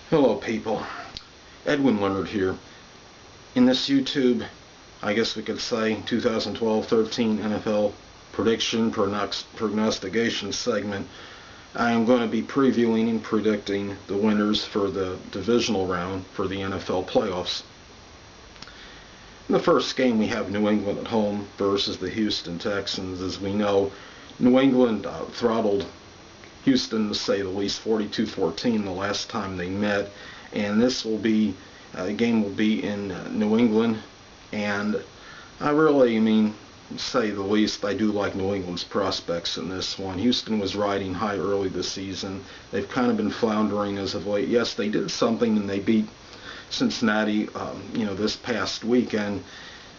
Hello people, Edwin Learnard here. In this YouTube, I guess we could say 2012-13 NFL prediction prognostication segment, I am going to be previewing and predicting the winners for the divisional round for the NFL playoffs. In the first game we have New England at home versus the Houston Texans. As we know, New England throttled Houston, to say the least, 42-14 the last time they met, and this will be the game will be in New England, and I really, say the least, I do like New England's prospects in this one. Houston was riding high early this season. They've kind of been floundering as of late. Yes, they did something and they beat Cincinnati, this past weekend.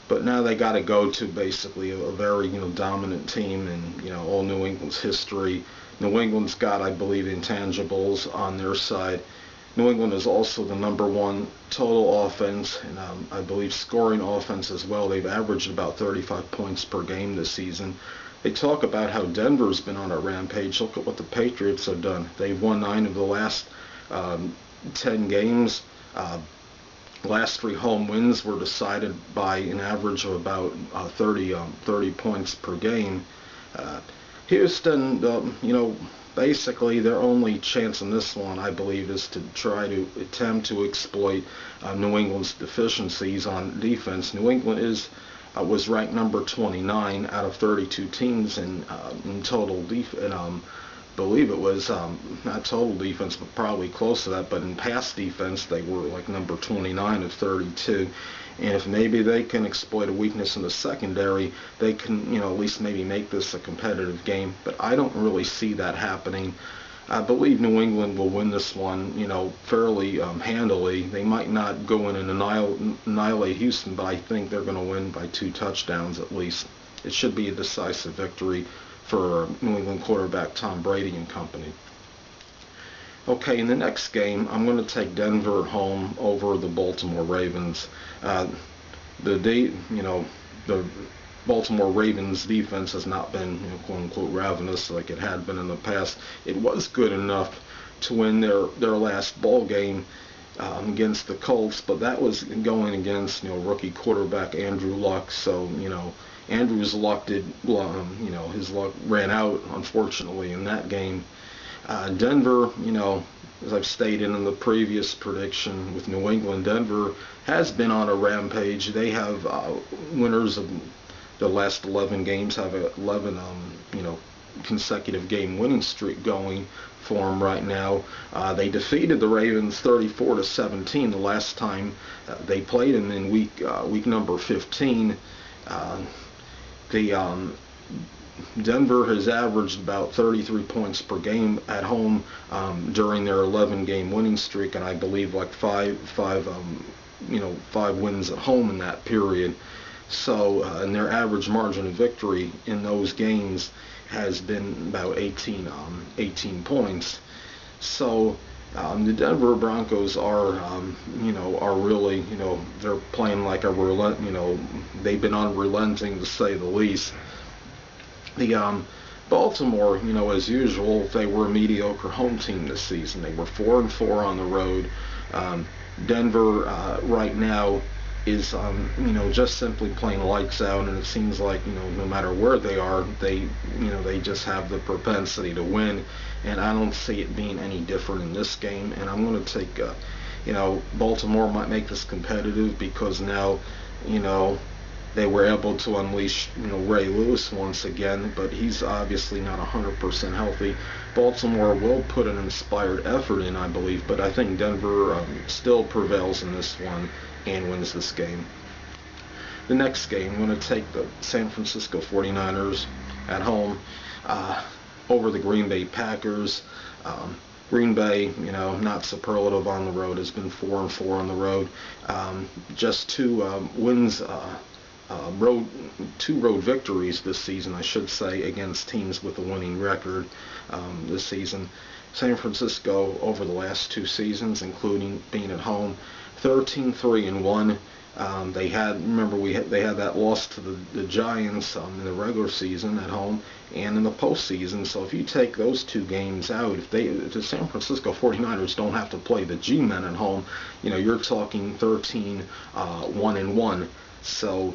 But now they got to go to basically a very, dominant team in, all New England's history. New England's got, I believe, intangibles on their side. New England is also the #1 total offense, and I believe scoring offense as well. They've averaged about 35 points per game this season. They talk about how Denver's been on a rampage. Look at what the Patriots have done. They've won 9 of the last 10 games. Last 3 home wins were decided by an average of about 30 points per game. Houston, basically their only chance in this one, I believe, is to try to attempt to exploit New England's deficiencies on defense. New England was ranked number 29 out of 32 teams in total defense. Believe it was not total defense, but probably close to that. But in pass defense, they were like number 29 of 32. And if maybe they can exploit a weakness in the secondary, they can, at least maybe make this a competitive game. But I don't really see that happening. I believe New England will win this one, fairly handily. They might not go in and annihilate Houston, but I think they're going to win by 2 touchdowns at least. It should be a decisive victory for New England quarterback Tom Brady and company. Okay, in the next game, I'm going to take Denver at home over the Baltimore Ravens. The Baltimore Ravens defense has not been, quote unquote, ravenous like it had been in the past. It was good enough to win their last ball game against the Colts, but that was going against rookie quarterback Andrew Luck. So Andrew's luck his luck ran out, unfortunately, in that game. Denver, as I've stated in the previous prediction with New England, Denver has been on a rampage. They have winners of the last 11 games, have a 11 consecutive game winning streak going for them right now. They defeated the Ravens 34-17 the last time they played them in week number 15. Denver has averaged about 33 points per game at home during their 11-game winning streak, and I believe like five wins at home in that period. So, and their average margin of victory in those games has been about 18 points. So the Denver Broncos are really, they're playing like a roulette. They've been unrelenting, to say the least. The Baltimore, as usual, they were a mediocre home team this season. They were 4-4 on the road. Denver right now is just simply playing lights out, and it seems like no matter where they are, they just have the propensity to win, and I don't see it being any different in this game. And I'm going to take Baltimore might make this competitive because now they were able to unleash Ray Lewis once again, but he's obviously not 100% healthy. Baltimore will put an inspired effort in, I believe, but I think Denver still prevails in this one and wins this game. The next game, I'm going to take the San Francisco 49ers at home over the Green Bay Packers. Green Bay, not superlative on the road, has been 4-4 on the road. Just 2 wins, 2 road victories this season, I should say, against teams with a winning record this season. San Francisco over the last 2 seasons, including being at home, 13-3-1. They had that loss to the Giants in the regular season at home and in the postseason. So if you take those two games out, if the San Francisco 49ers don't have to play the G-men at home, you're talking 13 1-1. So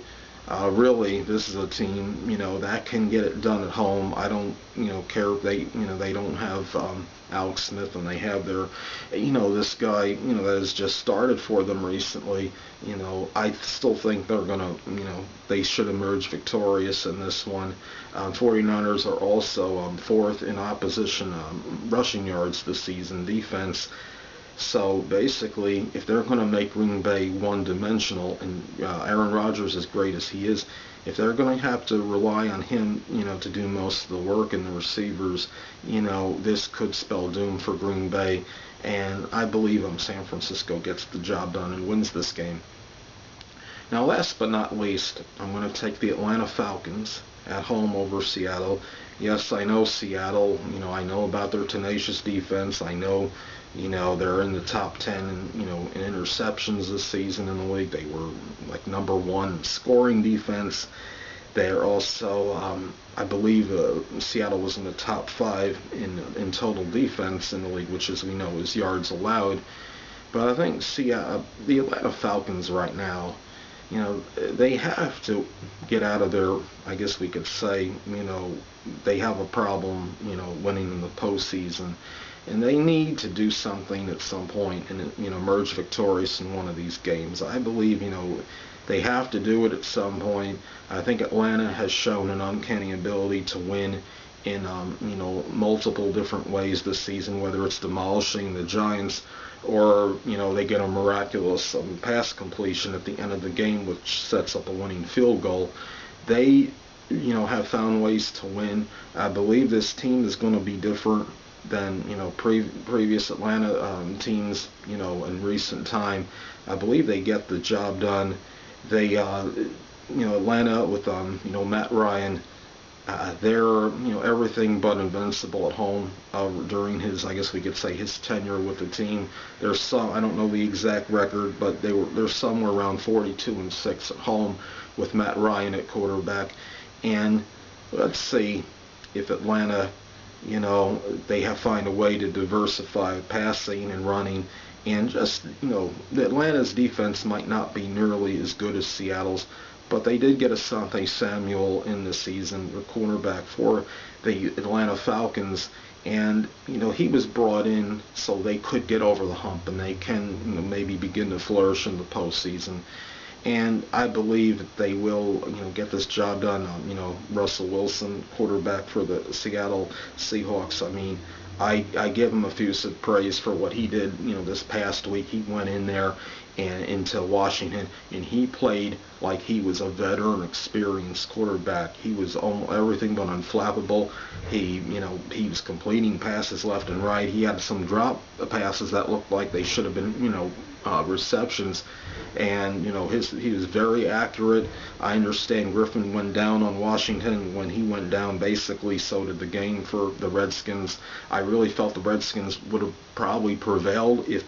really, this is a team, that can get it done at home. I don't, care if they don't have Alex Smith, and they have their, this guy, that has just started for them recently. I still think they're gonna, they should emerge victorious in this one. 49ers are also fourth in opposition rushing yards this season, defense. So basically, if they're going to make Green Bay one-dimensional, and Aaron Rodgers, as great as he is, if they're going to have to rely on him, to do most of the work and the receivers, this could spell doom for Green Bay. And I believe San Francisco gets the job done and wins this game. Now, last but not least, I'm going to take the Atlanta Falcons at home over Seattle. Yes, I know Seattle. I know about their tenacious defense. I know, they're in the top 10 in interceptions this season in the league. They were like number one scoring defense. They're also, I believe, Seattle was in the top 5 in total defense in the league, which, as we know, is yards allowed. But I think the Atlanta Falcons right now, they have to get out of their, I guess we could say, they have a problem, winning in the postseason. And they need to do something at some point and, emerge victorious in one of these games. I believe, they have to do it at some point. I think Atlanta has shown an uncanny ability to win in, multiple different ways this season, whether it's demolishing the Giants or, they get a miraculous pass completion at the end of the game, which sets up a winning field goal. They, have found ways to win. I believe this team is going to be different than, previous Atlanta teams, in recent time. I believe they get the job done. They, Atlanta with, Matt Ryan, they're, everything but invincible at home during his, I guess we could say, his tenure with the team. There's some, I don't know the exact record, but they're somewhere around 42-6 at home with Matt Ryan at quarterback. And let's see if Atlanta, they find a way to diversify passing and running. And just, Atlanta's defense might not be nearly as good as Seattle's, but they did get Asante Samuel in the season, the cornerback for the Atlanta Falcons, and he was brought in so they could get over the hump and they can maybe begin to flourish in the postseason. And I believe that they will, get this job done. Russell Wilson, quarterback for the Seattle Seahawks. I mean, I give him effusive praise for what he did, this past week. He went in there and into Washington, and he played like he was a veteran, experienced quarterback. He was everything but unflappable. He was completing passes left and right. He had some drop passes that looked like they should have been, receptions, and he was very accurate. I understand Griffin went down on Washington. When he went down, basically so did the game for the Redskins. I really felt the Redskins would have probably prevailed if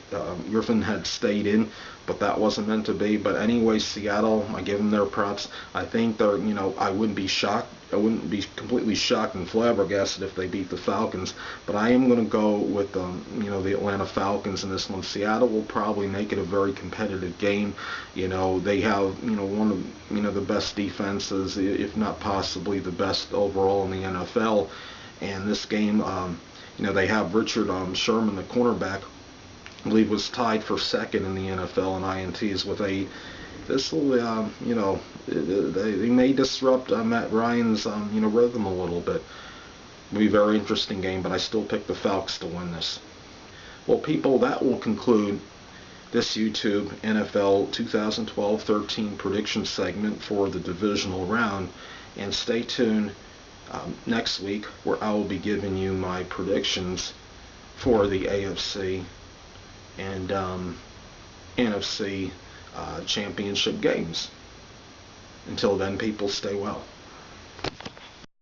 Griffin had stayed in, but that wasn't meant to be. But anyway, Seattle, I give them their props. I think they're, I wouldn't be shocked. I wouldn't be completely shocked and flabbergasted if they beat the Falcons, but I am going to go with the Atlanta Falcons in this one. Seattle will probably make it a very competitive game. They have one of the best defenses, if not possibly the best overall in the NFL. And this game, they have Richard Sherman, the cornerback, I believe was tied for second in the NFL in INTs with 8. This will, they may disrupt Matt Ryan's, rhythm a little bit. It'll be a very interesting game, but I still pick the Falcons to win this. Well, people, that will conclude this YouTube NFL 2012-13 prediction segment for the divisional round. And stay tuned next week, where I will be giving you my predictions for the AFC and NFC championship games. Until then, people, stay well.